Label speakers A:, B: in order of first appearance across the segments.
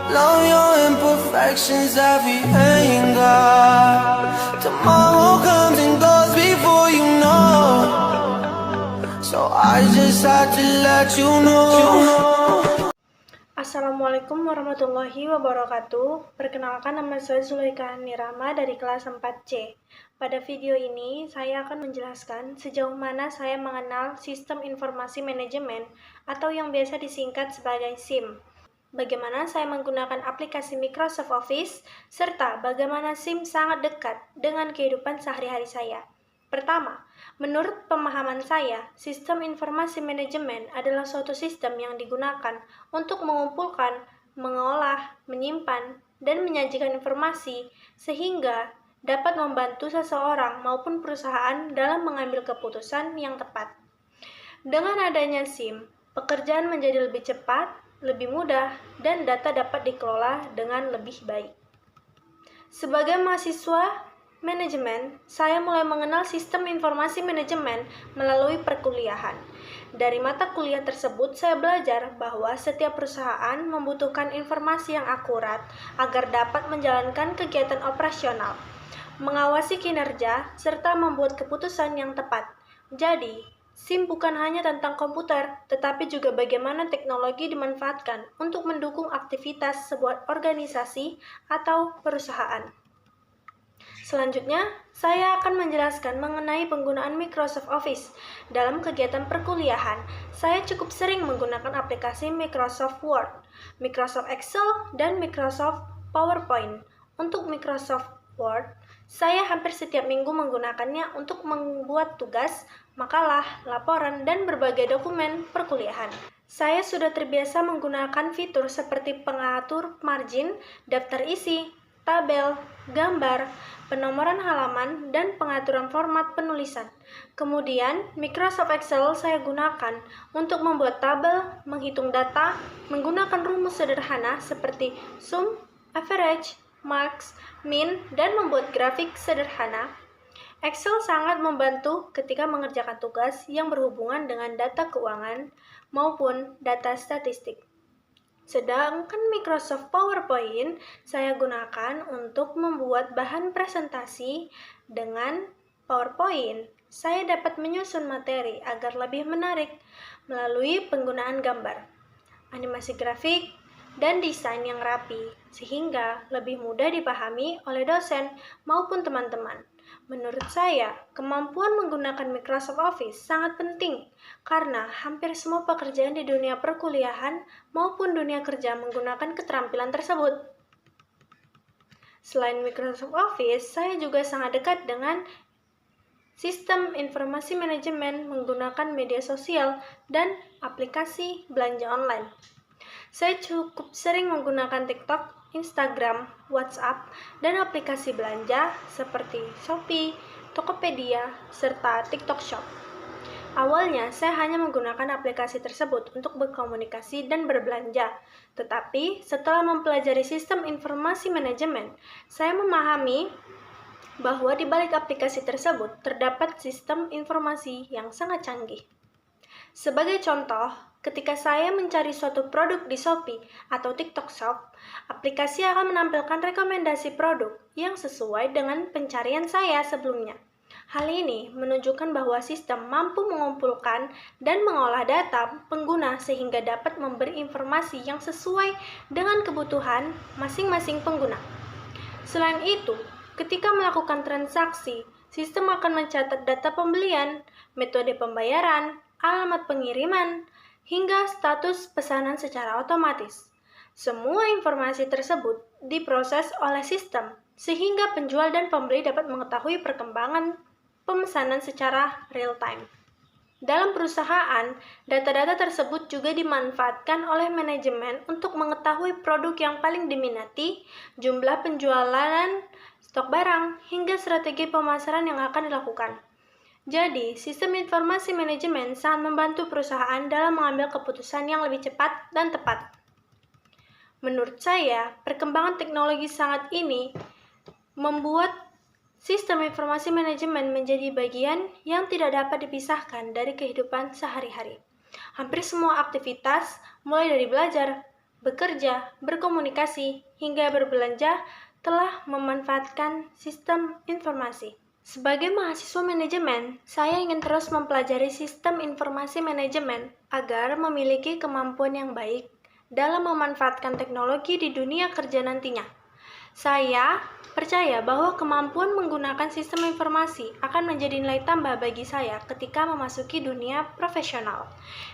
A: Love your imperfections, every anger. Tomorrow comes and goes before you know. So I just had to let you know.
B: Assalamualaikum warahmatullahi wabarakatuh. Perkenalkan, nama saya Zulaika Nirama dari kelas 4C. Pada video ini, saya akan menjelaskan sejauh mana saya mengenal Sistem Informasi Manajemen atau yang biasa disingkat sebagai SIM. Bagaimana saya menggunakan aplikasi Microsoft Office, serta bagaimana SIM sangat dekat dengan kehidupan sehari-hari saya. Pertama, menurut pemahaman saya, sistem informasi manajemen adalah suatu sistem yang digunakan untuk mengumpulkan, mengolah, menyimpan, dan menyajikan informasi sehingga dapat membantu seseorang maupun perusahaan dalam mengambil keputusan yang tepat. Dengan adanya SIM, pekerjaan menjadi lebih cepat, lebih mudah, dan data dapat dikelola dengan lebih baik. Sebagai mahasiswa manajemen, saya mulai mengenal sistem informasi manajemen melalui perkuliahan. Dari mata kuliah tersebut, saya belajar bahwa setiap perusahaan membutuhkan informasi yang akurat agar dapat menjalankan kegiatan operasional, mengawasi kinerja, serta membuat keputusan yang tepat. Jadi, SIM bukan hanya tentang komputer, tetapi juga bagaimana teknologi dimanfaatkan untuk mendukung aktivitas sebuah organisasi atau perusahaan. Selanjutnya, saya akan menjelaskan mengenai penggunaan Microsoft Office. Dalam kegiatan perkuliahan, saya cukup sering menggunakan aplikasi Microsoft Word, Microsoft Excel, dan Microsoft PowerPoint. Untuk Microsoft Word, saya hampir setiap minggu menggunakannya untuk membuat tugas, makalah, laporan, dan berbagai dokumen perkuliahan. Saya sudah terbiasa menggunakan fitur seperti pengatur margin, daftar isi, tabel, gambar, penomoran halaman, dan pengaturan format penulisan. Kemudian, Microsoft Excel saya gunakan untuk membuat tabel, menghitung data, menggunakan rumus sederhana seperti sum, average, max, min, dan membuat grafik sederhana. Excel sangat membantu ketika mengerjakan tugas yang berhubungan dengan data keuangan maupun data statistik. Sedangkan Microsoft PowerPoint saya gunakan untuk membuat bahan presentasi. Dengan PowerPoint, saya dapat menyusun materi agar lebih menarik melalui penggunaan gambar, animasi grafik, dan desain yang rapi, sehingga lebih mudah dipahami oleh dosen maupun teman-teman. Menurut saya, kemampuan menggunakan Microsoft Office sangat penting karena hampir semua pekerjaan di dunia perkuliahan maupun dunia kerja menggunakan keterampilan tersebut. Selain Microsoft Office, saya juga sangat dekat dengan sistem informasi manajemen menggunakan media sosial dan aplikasi belanja online. Saya cukup sering menggunakan TikTok, Instagram, WhatsApp, dan aplikasi belanja seperti Shopee, Tokopedia, serta TikTok Shop. Awalnya, saya hanya menggunakan aplikasi tersebut untuk berkomunikasi dan berbelanja. Tetapi, setelah mempelajari sistem informasi manajemen, saya memahami bahwa di balik aplikasi tersebut terdapat sistem informasi yang sangat canggih. Sebagai contoh, ketika saya mencari suatu produk di Shopee atau TikTok Shop, aplikasi akan menampilkan rekomendasi produk yang sesuai dengan pencarian saya sebelumnya. Hal ini menunjukkan bahwa sistem mampu mengumpulkan dan mengolah data pengguna sehingga dapat memberi informasi yang sesuai dengan kebutuhan masing-masing pengguna. Selain itu, ketika melakukan transaksi, sistem akan mencatat data pembelian, metode pembayaran, alamat pengiriman, hingga status pesanan secara otomatis. Semua informasi tersebut diproses oleh sistem, sehingga penjual dan pembeli dapat mengetahui perkembangan pemesanan secara real-time. Dalam perusahaan, data-data tersebut juga dimanfaatkan oleh manajemen untuk mengetahui produk yang paling diminati, jumlah penjualan, stok barang, hingga strategi pemasaran yang akan dilakukan. Jadi, sistem informasi manajemen sangat membantu perusahaan dalam mengambil keputusan yang lebih cepat dan tepat. Menurut saya, perkembangan teknologi sangat ini membuat sistem informasi manajemen menjadi bagian yang tidak dapat dipisahkan dari kehidupan sehari-hari. Hampir semua aktivitas, mulai dari belajar, bekerja, berkomunikasi, hingga berbelanja telah memanfaatkan sistem informasi. Sebagai mahasiswa manajemen, saya ingin terus mempelajari sistem informasi manajemen agar memiliki kemampuan yang baik dalam memanfaatkan teknologi di dunia kerja nantinya. Saya percaya bahwa kemampuan menggunakan sistem informasi akan menjadi nilai tambah bagi saya ketika memasuki dunia profesional.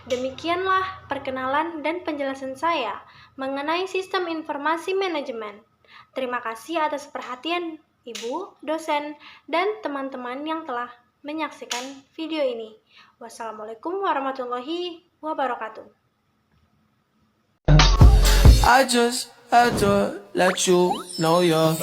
B: Demikianlah perkenalan dan penjelasan saya mengenai sistem informasi manajemen. Terima kasih atas perhatian Ibu, dosen, dan teman-teman yang telah menyaksikan video ini. Wassalamualaikum warahmatullahi wabarakatuh.
A: I just had to let you know you're